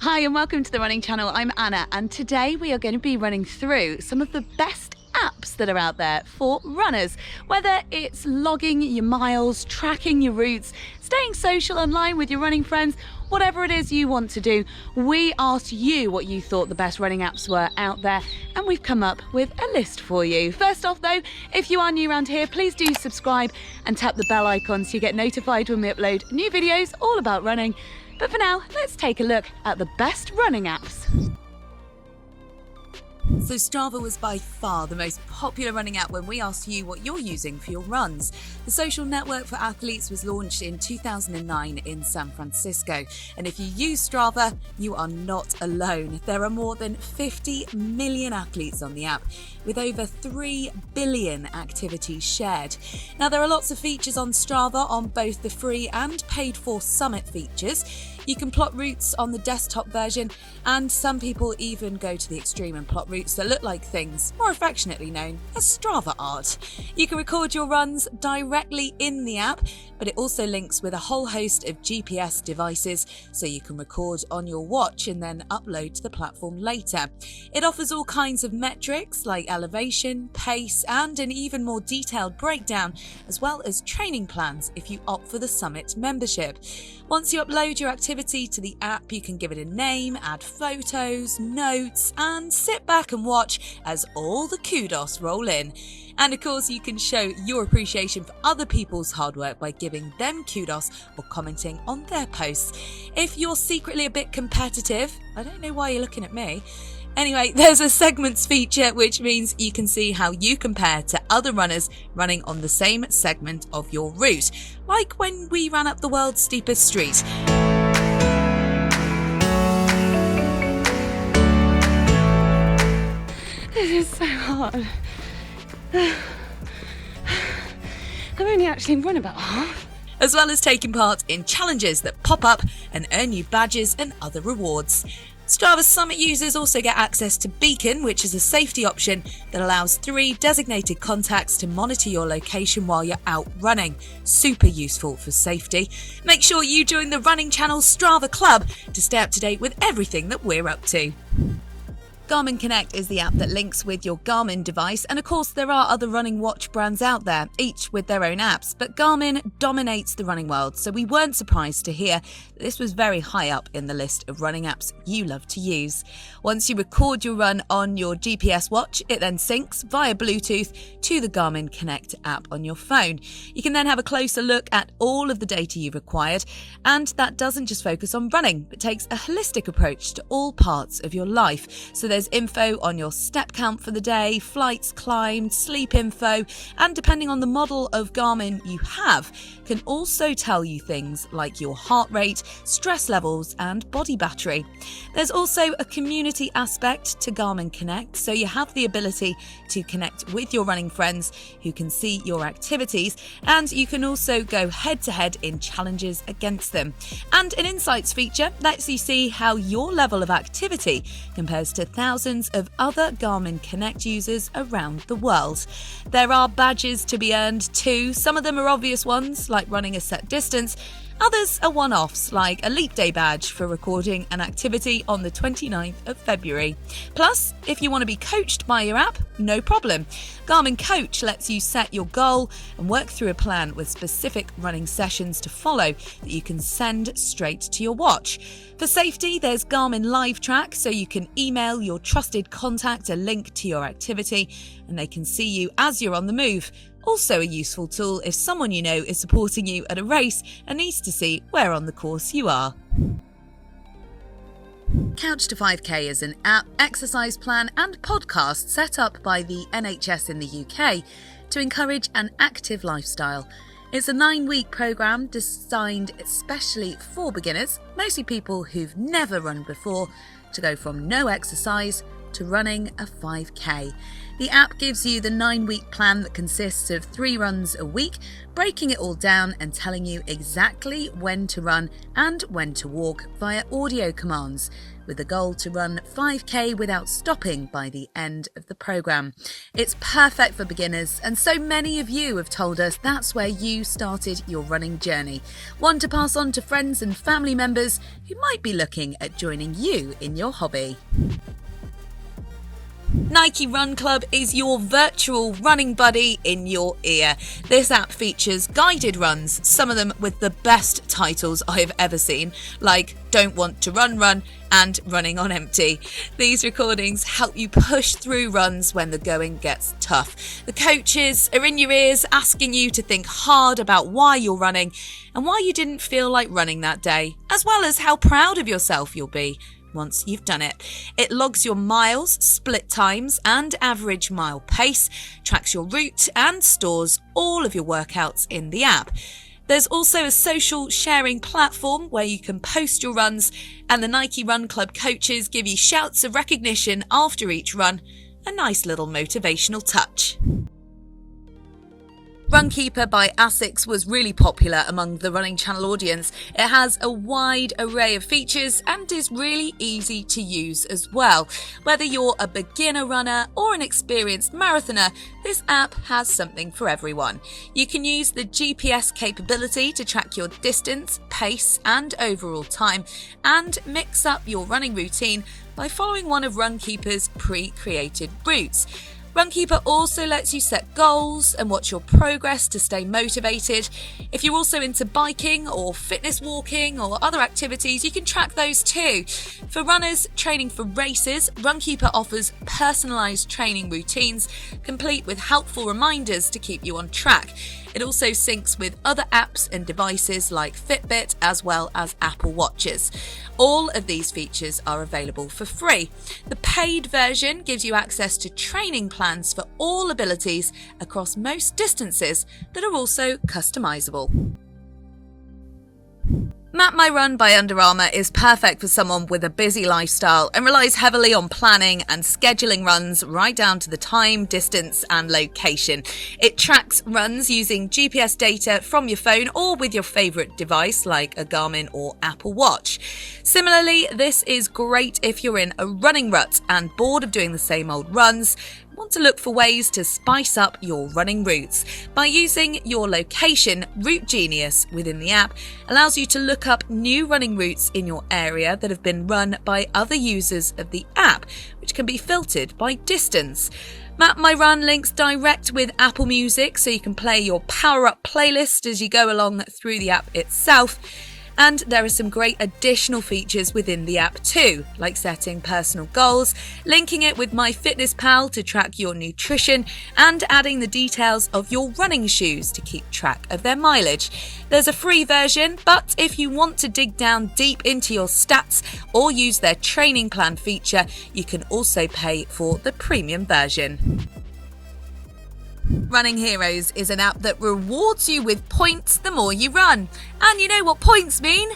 Hi and welcome to the Running Channel. I'm Anna and today we are going to be running through some of the best apps that are out there for runners. Whether it's logging your miles, tracking your routes, staying social online with your running friends, whatever it is you want to do, we asked you what you thought the best running apps were out there and we've come up with a list for you. First off though, if you are new around here, please do subscribe and tap the bell icon so you get notified when we upload new videos all about running. But for now, let's take a look at the best running apps. So Strava was by far the most popular running app when we asked you what you're using for your runs. The social network for athletes was launched in 2009 in San Francisco. And if you use Strava, you are not alone. There are more than 50 million athletes on the app, with over 3 billion activities shared. Now, there are lots of features on Strava on both the free and paid for Summit features. You can plot routes on the desktop version, and some people even go to the extreme and plot routes that look like things more affectionately known as Strava art. You can record your runs directly in the app, but it also links with a whole host of GPS devices, so you can record on your watch and then upload to the platform later. It offers all kinds of metrics like elevation, pace, and an even more detailed breakdown, as well as training plans if you opt for the Summit membership. Once you upload your activity to the app, you can give it a name, add photos, notes, and sit back and watch as all the kudos roll in. And of course, you can show your appreciation for other people's hard work by giving them kudos or commenting on their posts. If you're secretly a bit competitive, I don't know why you're looking at me. Anyway, there's a segments feature, which means you can see how you compare to other runners running on the same segment of your route, like when we ran up the world's steepest street. This is so hard. I've only actually run about half. As well as taking part in challenges that pop up and earn you badges and other rewards. Strava Summit users also get access to Beacon, which is a safety option that allows 3 designated contacts to monitor your location while you're out running. Super useful for safety. Make sure you join the Running Channel's Strava Club to stay up to date with everything that we're up to. Garmin Connect is the app that links with your Garmin device, and of course there are other running watch brands out there, each with their own apps, but Garmin dominates the running world, so we weren't surprised to hear that this was very high up in the list of running apps you love to use. Once you record your run on your GPS watch, it then syncs via Bluetooth to the Garmin Connect app on your phone. You can then have a closer look at all of the data you've acquired, and that doesn't just focus on running, but takes a holistic approach to all parts of your life. So there's info on your step count for the day, flights climbed, sleep info, and depending on the model of Garmin you have, can also tell you things like your heart rate, stress levels, and body battery. There's also a community aspect to Garmin Connect, so you have the ability to connect with your running friends who can see your activities, and you can also go head-to-head in challenges against them. And an insights feature lets you see how your level of activity compares to thousands of other Garmin Connect users around the world. There are badges to be earned too. Some of them are obvious ones, like running a set distance. Others are one-offs, like a Leap Day badge for recording an activity on the 29th of February. Plus, if you want to be coached by your app, no problem. Garmin Coach lets you set your goal and work through a plan with specific running sessions to follow that you can send straight to your watch. For safety, there's Garmin Live Track, so you can email your trusted contact a link to your activity and they can see you as you're on the move. Also a useful tool if someone you know is supporting you at a race and needs to see where on the course you are. Couch to 5K is an app, exercise plan and podcast set up by the NHS in the UK to encourage an active lifestyle. It's a 9-week programme designed especially for beginners, mostly people who've never run before, to go from no exercise to running a 5K. The app gives you the 9-week plan that consists of 3 runs a week, breaking it all down and telling you exactly when to run and when to walk via audio commands, with the goal to run 5K without stopping by the end of the programme. It's perfect for beginners, and so many of you have told us that's where you started your running journey. One to pass on to friends and family members who might be looking at joining you in your hobby. Nike Run Club is your virtual running buddy in your ear. This app features guided runs, some of them with the best titles I have ever seen, like Don't Want to Run and Running on Empty. These recordings help you push through runs when the going gets tough. The coaches are in your ears asking you to think hard about why you're running and why you didn't feel like running that day, as well as how proud of yourself you'll be once you've done it. It logs your miles, split times and average mile pace, tracks your route and stores all of your workouts in the app. There's also a social sharing platform where you can post your runs, and the Nike Run Club coaches give you shouts of recognition after each run, a nice little motivational touch. RunKeeper by Asics was really popular among the running channel audience. It has a wide array of features and is really easy to use as well. Whether you're a beginner runner or an experienced marathoner, this app has something for everyone. You can use the GPS capability to track your distance, pace and overall time, and mix up your running routine by following one of RunKeeper's pre-created routes. RunKeeper also lets you set goals and watch your progress to stay motivated. If you're also into biking or fitness walking or other activities, you can track those too. For runners training for races, RunKeeper offers personalised training routines, complete with helpful reminders to keep you on track. It also syncs with other apps and devices like Fitbit as well as Apple Watches. All of these features are available for free. The paid version gives you access to training plans for all abilities across most distances that are also customizable. MapMyRun by Under Armour is perfect for someone with a busy lifestyle and relies heavily on planning and scheduling runs right down to the time, distance and location. It tracks runs using GPS data from your phone or with your favourite device like a Garmin or Apple Watch. Similarly, this is great if you're in a running rut and bored of doing the same old runs. Want to look for ways to spice up your running routes. By using your location, Route Genius within the app allows you to look up new running routes in your area that have been run by other users of the app, which can be filtered by distance. MapMyRun links direct with Apple Music, so you can play your Power Up playlist as you go along through the app itself. And there are some great additional features within the app too, like setting personal goals, linking it with MyFitnessPal to track your nutrition, and adding the details of your running shoes to keep track of their mileage. There's a free version, but if you want to dig down deep into your stats or use their training plan feature, you can also pay for the premium version. Running Heroes is an app that rewards you with points the more you run. And you know what points mean?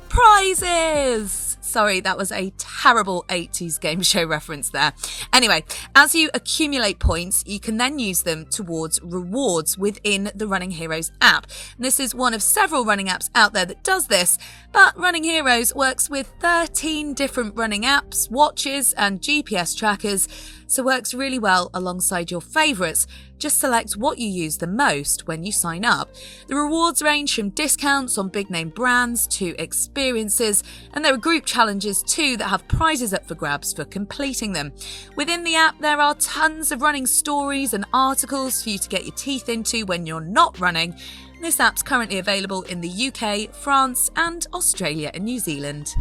Prizes! Sorry, that was a terrible 80s game show reference there. Anyway, as you accumulate points, you can then use them towards rewards within the Running Heroes app. And this is one of several running apps out there that does this, but Running Heroes works with 13 different running apps, watches and GPS trackers, so works really well alongside your favourites. Just select what you use the most when you sign up. The rewards range from discounts on big name brands to experiences, and there are group challenges too that have prizes up for grabs for completing them. Within the app there are tons of running stories and articles for you to get your teeth into when you're not running. This app's currently available in the UK, France and Australia and New Zealand.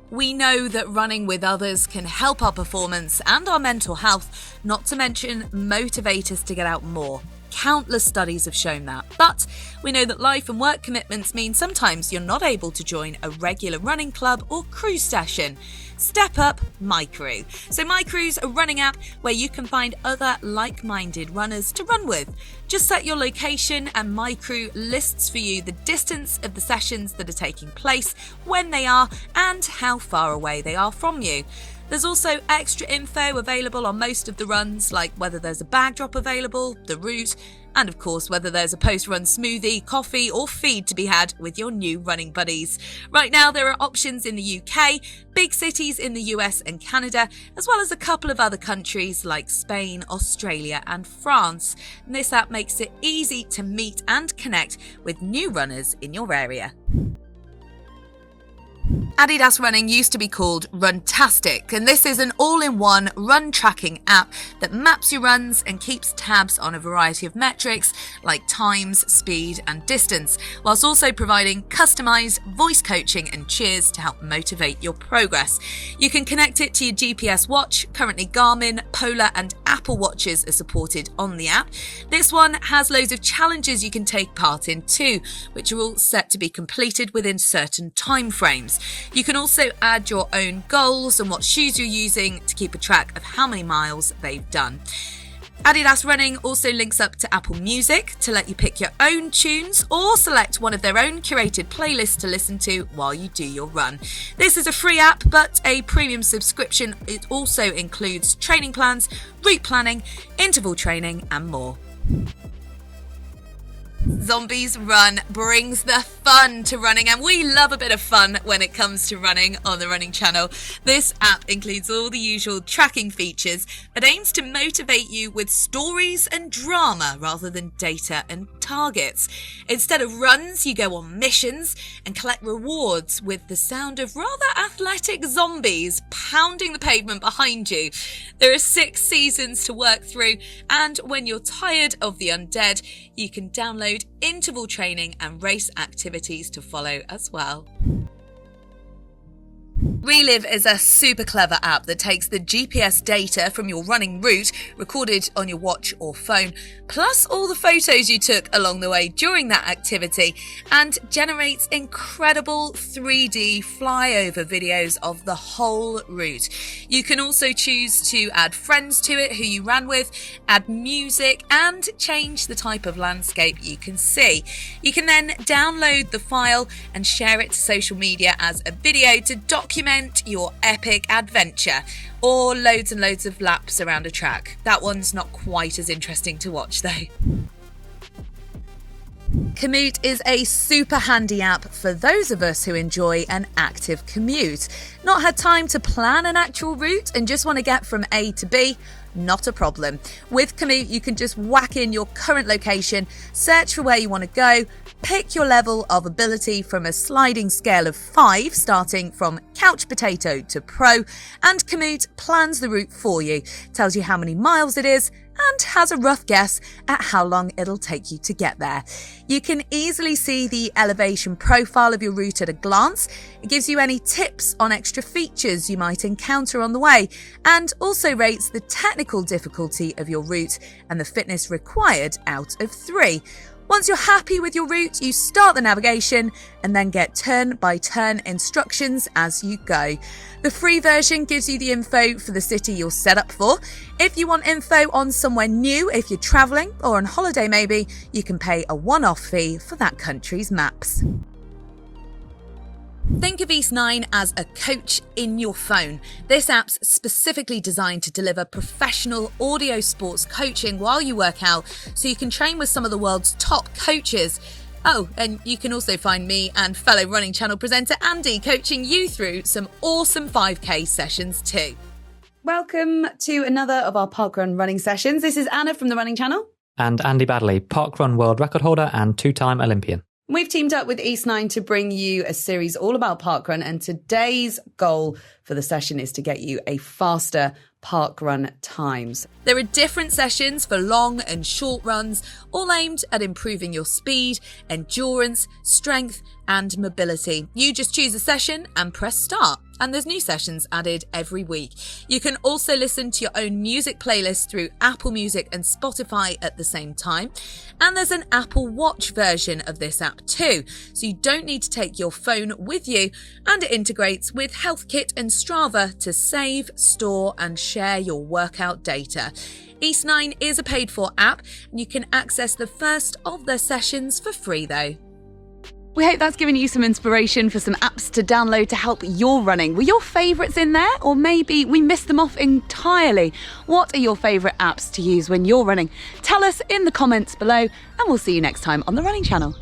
We know that running with others can help our performance and our mental health, not to mention motivate us to get out more. Countless studies have shown that. But we know that life and work commitments mean sometimes you're not able to join a regular running club or crew session. Step up MyCrews. So MyCrews, a running app where you can find other like-minded runners to run with. Just set your location and MyCrews lists for you the distance of the sessions that are taking place, when they are, and how far away they are from you. There's also extra info available on most of the runs, like whether there's a bag drop available, the route, and of course whether there's a post-run smoothie, coffee or feed to be had with your new running buddies. Right now there are options in the UK, big cities in the US and Canada, as well as a couple of other countries like Spain, Australia and France. And this app makes it easy to meet and connect with new runners in your area. Adidas Running used to be called Runtastic, and this is an all-in-one run tracking app that maps your runs and keeps tabs on a variety of metrics like times, speed and distance, whilst also providing customised voice coaching and cheers to help motivate your progress. You can connect it to your GPS watch. Currently Garmin, Polar and Apple watches are supported on the app. This one has loads of challenges you can take part in too, which are all set to be completed within certain time frames. You can also add your own goals and what shoes you're using to keep a track of how many miles they've done. Adidas Running also links up to Apple Music to let you pick your own tunes or select one of their own curated playlists to listen to while you do your run. This is a free app, but a premium subscription. It also includes training plans, route planning, interval training and more. Zombies Run brings the fun to running, and we love a bit of fun when it comes to running on the Running channel. This app includes all the usual tracking features but aims to motivate you with stories and drama rather than data and targets. Instead of runs, you go on missions and collect rewards with the sound of rather athletic zombies pounding the pavement behind you. There are 6 seasons to work through, and when you're tired of the undead, you can download interval training and race activities to follow as well. WeLive is a super clever app that takes the GPS data from your running route recorded on your watch or phone, plus all the photos you took along the way during that activity, and generates incredible 3D flyover videos of the whole route. You can also choose to add friends to it who you ran with, add music, and change the type of landscape you can see. You can then download the file and share it to social media as a video to document your epic adventure, or loads and loads of laps around a track. That one's not quite as interesting to watch though. Commute is a super handy app for those of us who enjoy an active commute. Not had time to plan an actual route and just want to get from A to B? Not a problem. With Commute, you can just whack in your current location, search for where you want to go, pick your level of ability from a sliding scale of 5, starting from couch potato to pro, and Commute plans the route for you, tells you how many miles it is, and has a rough guess at how long it'll take you to get there. You can easily see the elevation profile of your route at a glance. It gives you any tips on extra features you might encounter on the way, and also rates the technical difficulty of your route and the fitness required out of 3. Once you're happy with your route, you start the navigation and then get turn-by-turn instructions as you go. The free version gives you the info for the city you're set up for. If you want info on somewhere new, if you're travelling or on holiday maybe, you can pay a one-off fee for that country's maps. Think of EastNine as a coach in your phone. This app's specifically designed to deliver professional audio sports coaching while you work out, so you can train with some of the world's top coaches. Oh, and you can also find me and fellow Running Channel presenter Andy coaching you through some awesome 5K sessions too. Welcome to another of our parkrun running sessions. This is Anna from the Running Channel. And Andy Badley, parkrun world record holder and 2-time Olympian. We've teamed up with EastNine to bring you a series all about parkrun, and today's goal for the session is to get you a faster parkrun times. There are different sessions for long and short runs, all aimed at improving your speed, endurance, strength and mobility. You just choose a session and press start, and there's new sessions added every week. You can also listen to your own music playlist through Apple Music and Spotify at the same time. And there's an Apple Watch version of this app too, so you don't need to take your phone with you, and it integrates with HealthKit and Strava to save, store and share your workout data. EastNine is a paid-for app, and you can access the first of their sessions for free though. We hope that's given you some inspiration for some apps to download to help your running. Were your favourites in there? Or maybe we missed them off entirely? What are your favourite apps to use when you're running? Tell us in the comments below, and we'll see you next time on the Running Channel.